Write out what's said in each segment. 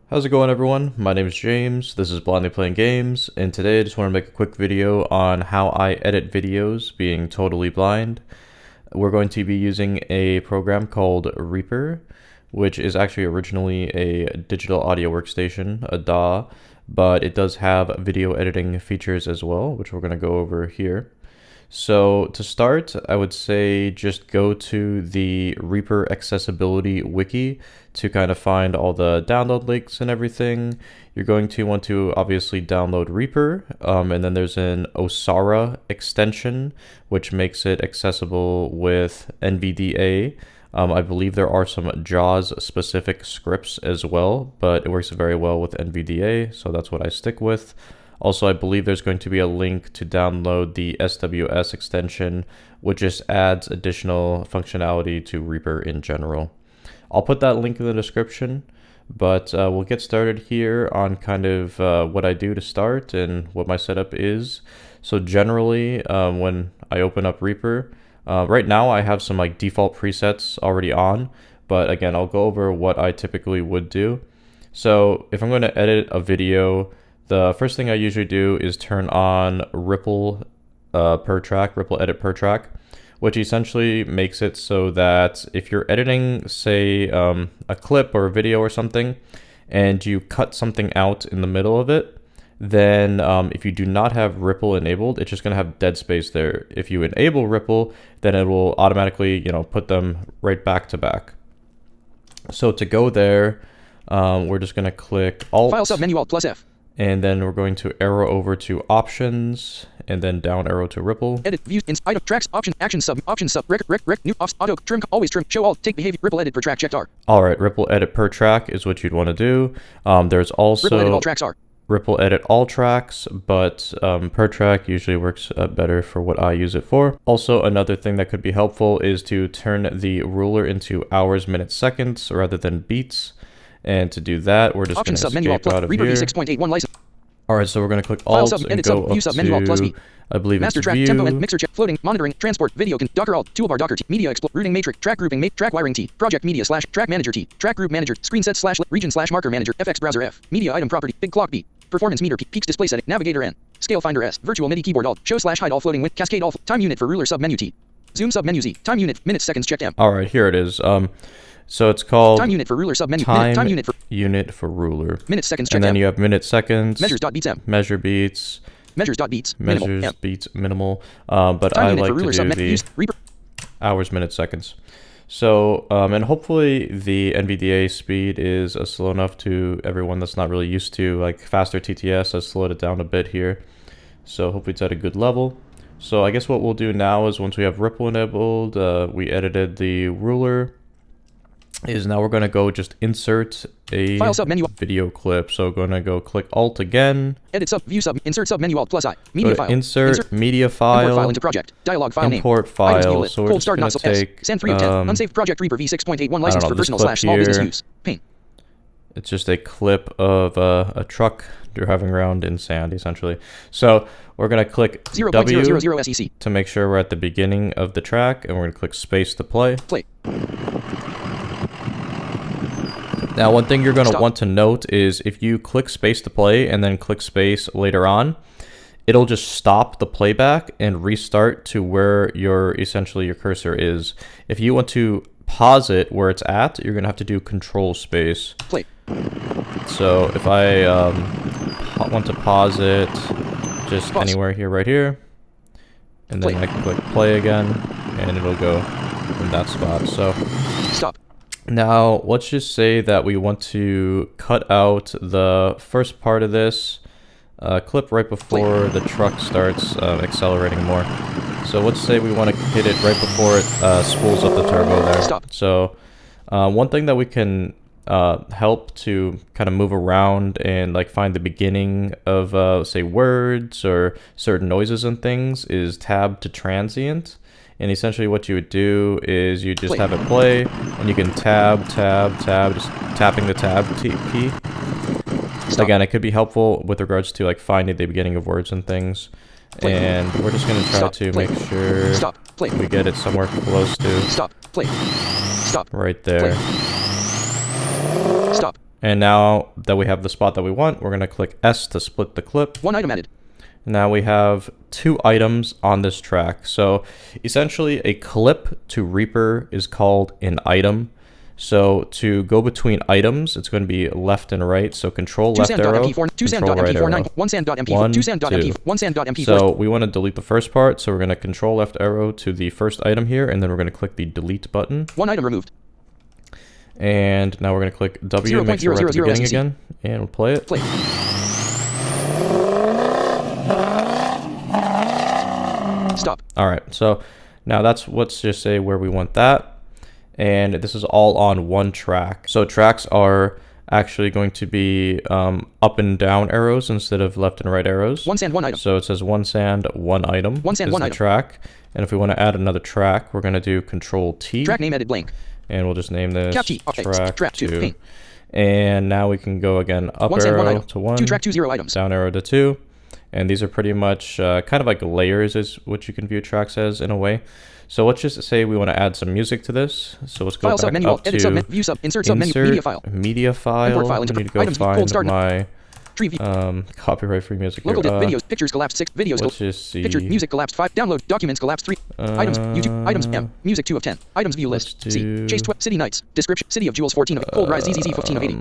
How's it going, everyone? My name is James, this is Blindly Playing Games, and today I just want to make a quick video on how I edit videos being totally blind. We're going to be using a program called Reaper, which is actually originally a digital audio workstation, a DAW, but it does have video editing features as well, which we're going to go over here. So to start, I would say just go to the Reaper accessibility wiki to kind of find all the download links and everything. You're going to want to obviously download Reaper, and then there's an Osara extension, which makes it accessible with NVDA. I believe there are some JAWS specific scripts as well, but it works very well with NVDA, so that's what I stick with. Also, I believe there's going to be a link to download the SWS extension, which just adds additional functionality to Reaper in general. I'll put that link in the description, but we'll get started here on kind of what I do to start and what my setup is. So generally, when I open up Reaper, right now I have some like default presets already on, but again, I'll go over what I typically would do. So if I'm going to edit a video, the first thing I usually do is turn on ripple per track, ripple edit per track, which essentially makes it so that if you're editing, say, a clip or a video or something, and you cut something out in the middle of it, then if you do not have ripple enabled, it's just going to have dead space there. If you enable ripple, then it will automatically, put them right back to back. So to go there, we're just going to click Alt. File submenu Alt plus F. And then we're going to arrow over to options and then down arrow to ripple. Edit views item tracks option action sub rec new off auto trim always trim show all take behavior ripple edit per track checked R. All right, ripple edit per track is what you'd want to do. There's also ripple edit all tracks R. Ripple edit all tracks, but per track usually works better for what I use it for. Also, another thing that could be helpful is to turn the ruler into hours, minutes, seconds rather than beats. And to do that, we're just going to escape out of Reaper here. V6.81 license. All right, so we're going to click Alt and go up to, I believe Master it's track, View. tempo and mixer check, floating, monitoring, transport, video, Docker Alt, toolbar Docker T, media export, routing matrix, track grouping, track wiring T, project media slash, track manager T, track group manager, screen set slash, region slash marker manager, FX browser F, media item property, big clock B, performance meter P, peaks display setting, navigator N, scale finder S, virtual MIDI keyboard Alt, show slash hide all floating with cascade all, time unit for ruler sub menu T, zoom sub menu Z, time unit, minutes seconds checked M. All right, here it is. So it's called time unit for ruler sub menu, time unit for ruler. minutes seconds checked And then M. you have minutes, seconds, Measures dot beats M. measure beats, Measures dot beats, measures minimal, M. beats minimal. But Time I unit like for ruler to sub do menu, the Reaper. hours, minutes, seconds. So, and hopefully the NVDA speed is slow enough to everyone that's not really used to like faster TTS. Has slowed it down a bit here. So hopefully it's at a good level. So I guess what we'll do now is once we have ripple enabled, we edited the ruler, is now we're going to go just insert a File sub menu. video clip. So we're going to go click Alt again. Edit sub view sub insert sub menu Alt plus I Go media to file insert media import file file, into project dialog file name import items view file. list So we're cold just start going not to S take, send 3 of 10 unsaved project Reaper V6.81 license know, for this personal clip slash small business here. use pain. It's just a clip of a truck driving around in sand, essentially. So we're going to click 0.000 SEC to make sure we're at the beginning of the track, and we're going to click space to play. play. Now, one thing you're going to Stop. want to note is if you click space to play and then click space later on, it'll just stop the playback and restart to where essentially your cursor is. If you want to pause it where it's at, you're going to have to do control space. Play. So if I want to pause it just Pause. anywhere here, right here, and then Play. I can click play again, and it'll go in that spot. So Stop. now let's just say that we want to cut out the first part of this clip right before the truck starts accelerating more. So let's say we want to hit it right before it spools up the turbo there. Stop. So one thing that we can help to kind of move around and like find the beginning of say words or certain noises and things is tab to transient. And essentially what you would do is you just have it play, and you can tab, just tapping the tab key. Stop. Again, it could be helpful with regards to like finding the beginning of words and things. Play. And we're just going to try Stop. to Play. make sure Stop. Play. we get it somewhere close to Stop. Play. Stop. right there. Stop. And now that we have the spot that we want, we're going to click S to split the clip. One item added. Now we have 2 items on this track. So essentially a clip to Reaper is called an item. So to go between items, it's going to be left and right. So control left arrow, control right arrow. 1, 2. So we want to delete the first part. So we're going to control left arrow to the first item here, and then we're going to click the delete button. 1 item removed. And now we're going to click W, make sure we're at the beginning again, and we'll play it. Play. Stop. All right, so now let's just say where we want that. And this is all on one track. So tracks are actually going to be up and down arrows instead of left and right arrows. 1 sand, 1 item. So it says 1 sand, 1 item. 1 sand, 1 item. Track. And if we want to add another track, we're going to do Control T. Track name edit blank. And we'll just name this track 2. And now we can go again up 1 sand, 1 arrow item. to 1. 2 track 2 0 items. Down arrow to 2. And these are pretty much kind of like layers is what you can view tracks as in a way. So let's just say we want to add some music to this. So let's go back up to edit sub, view sub, insert sub, menu, media file. Media file. Import file into I need to go items, find my tree view. copyright free music. Local videos, pictures collapsed 6, videos. Let's just see. Picture, music collapsed 5, download, documents collapsed 3, items, YouTube, items, M, music 2 of 10, items view list, C, Chase 12, City Nights, description, City of Jewels 14 of Cold Rise ZZZ 15 of 80,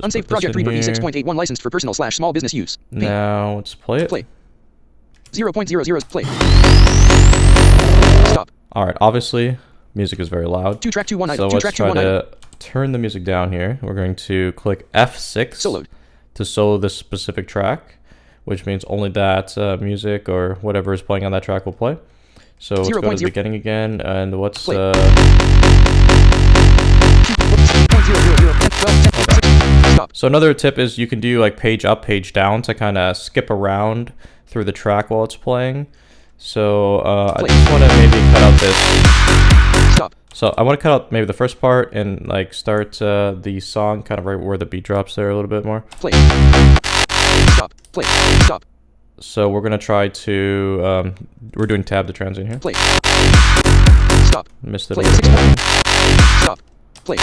unsaved project Reaper E6.81 licensed for personal / small business use. Now let's play it. Play. 0.00 play. Stop. All right, obviously music is very loud. 2 track 2 1 item. So let's try to turn the music down here. We're going to click F6 Soloed. to solo this specific track, which means only that music or whatever is playing on that track will play. So let's go to the beginning again, and what's Stop. So another tip is you can do like page up, page down to kind of skip around through the track while it's playing. So I just want to maybe cut out this. Stop. So I want to cut out maybe the first part and like start the song kind of right where the beat drops there a little bit more. Play. Stop. Play. Stop. So we're gonna try to we're doing tab to transition here. Play. Stop. Missed it. Play. Stop. Play.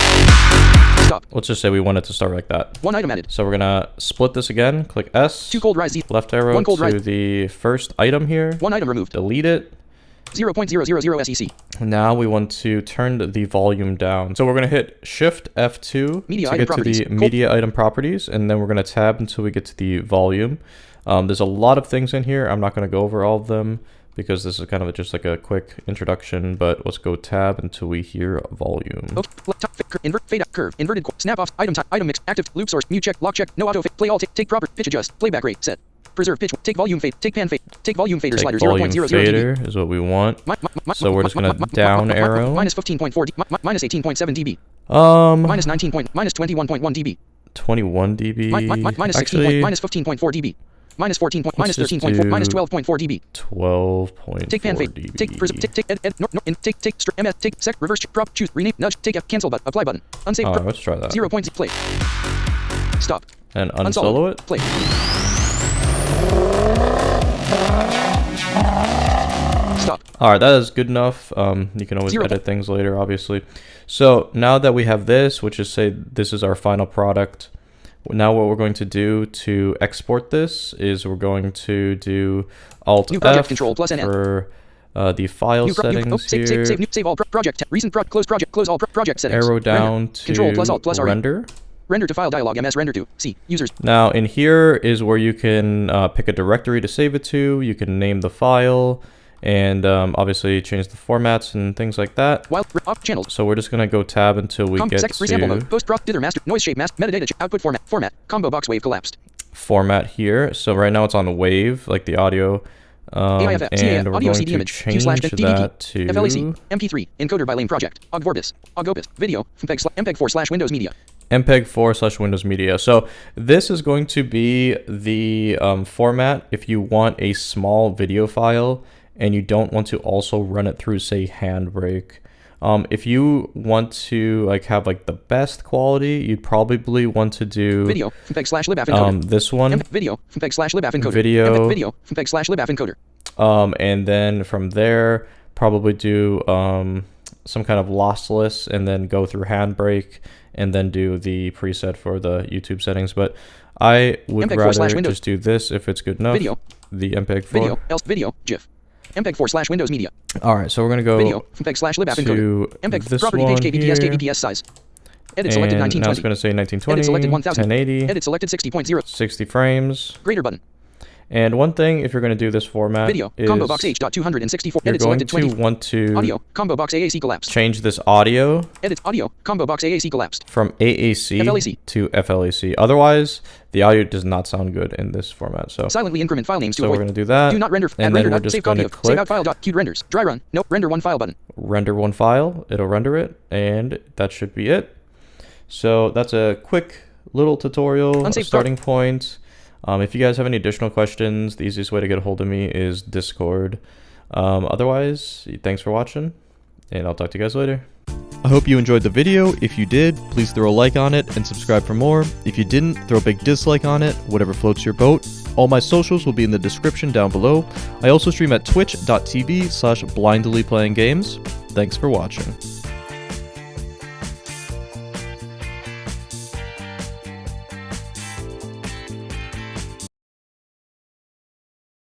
Stop. Let's just say we want it to start like that. 1 item added. So we're gonna split this again. Click S. 2 cold rise Z. Left arrow 1 cold to rise. the first item here. 1 item removed. Delete it. 0.000 SEC. Now we want to turn the volume down. So we're going to hit Shift F2 media to get to the media item properties, and then we're going to tab until we get to the volume. There's a lot of things in here. I'm not going to go over all of them because this is kind of just like a quick introduction, but let's go tab until we hear volume. Invert, fade out, curve, inverted, snap off, item type, item mix, active, loop source, mute check, lock check, no auto, play all, take proper, pitch adjust, playback rate, set. Preserve pitch. Take volume fade. Take pan fade. Take volume fader slider. 0.00 fader dB is what we want. So we're just gonna down arrow. Minus 15.4 dB. Minus 18.7 dB. Minus 19. Minus 21.1 dB. 21 dB. Minus 16. Minus 15.4 dB. Minus 14. Minus 13.4. Minus 12.4 dB. 12.4. Take pan fade. dB. Take preserve. Take MS. Take sec. Reverse. Drop. Choose. Rename. Nudge. Take F. Cancel button. Apply button. Unsave. Alright, let's try that. 0. Play. Stop. And unsolo it. Play. Stop. Alright, that is good enough. You can always edit things later, obviously. So now that we have this, which is say this is our final product, now what we're going to do to export this is we're going to do Alt F Control plus N for the file settings here. Save all project. Recent close project. Close all project settings. Arrow down to Control plus Alt plus render. Render to file dialog. MS render to C users. Now in here is where you can pick a directory to save it to. You can name the file and obviously change the formats and things like that. While off channels. So we're just gonna go tab until we get to example mode. Post proc dither master noise shape mask metadata output format combo box wave collapsed. Format here. So right now it's on the wave, like the audio. AIF, and we're audio going CD to image, change that to FLAC, MP3, encoder by lane project, Ogopus, video, MPEG-4/Windows Media. MPEG-4/Windows Media. So this is going to be the format if you want a small video file and you don't want to also run it through, say, Handbrake. If you want to like have like the best quality, you'd probably want to do video MPEG/libaf encoder. This one. Video MPEG/libaf encoder. Video MPEG/libaf encoder. And then from there, probably do some kind of lossless, and then go through Handbrake and then do the preset for the YouTube settings. But I would rather just do this if it's good enough. Video. The MPEG 4. Video. Else video. GIF. MPEG 4 / Windows Media. All right, so we're gonna go video. MPEG / lib app encoder. MPEG this property one page kbps here. kbps size. Edit selected And 1920. now it's gonna say 1920. Edit selected 1000. 1080. Edit selected 60.0. 60 frames. Greater button. And one thing, if you're going to do this format, video is combo box H.264. you're Edit going selected to 20. want to audio combo box AAC collapsed. change this audio Edit audio combo box AAC collapsed. from AAC FLAC. to FLAC. Otherwise, the audio does not sound good in this format. So silently increment file names to so avoid. we're going to do that. Do not render. And then we're just save going to audio. click Save out file. Queued renders. Dry run. Nope. Render one file button. render one file. It'll render it, and that should be it. So that's a quick little tutorial, a starting point. If you guys have any additional questions, the easiest way to get a hold of me is Discord. Otherwise, thanks for watching, and I'll talk to you guys later. I hope you enjoyed the video. If you did, please throw a like on it and subscribe for more. If you didn't, throw a big dislike on it, whatever floats your boat. All my socials will be in the description down below. I also stream at twitch.tv/blindlyplayinggames. Thanks for watching.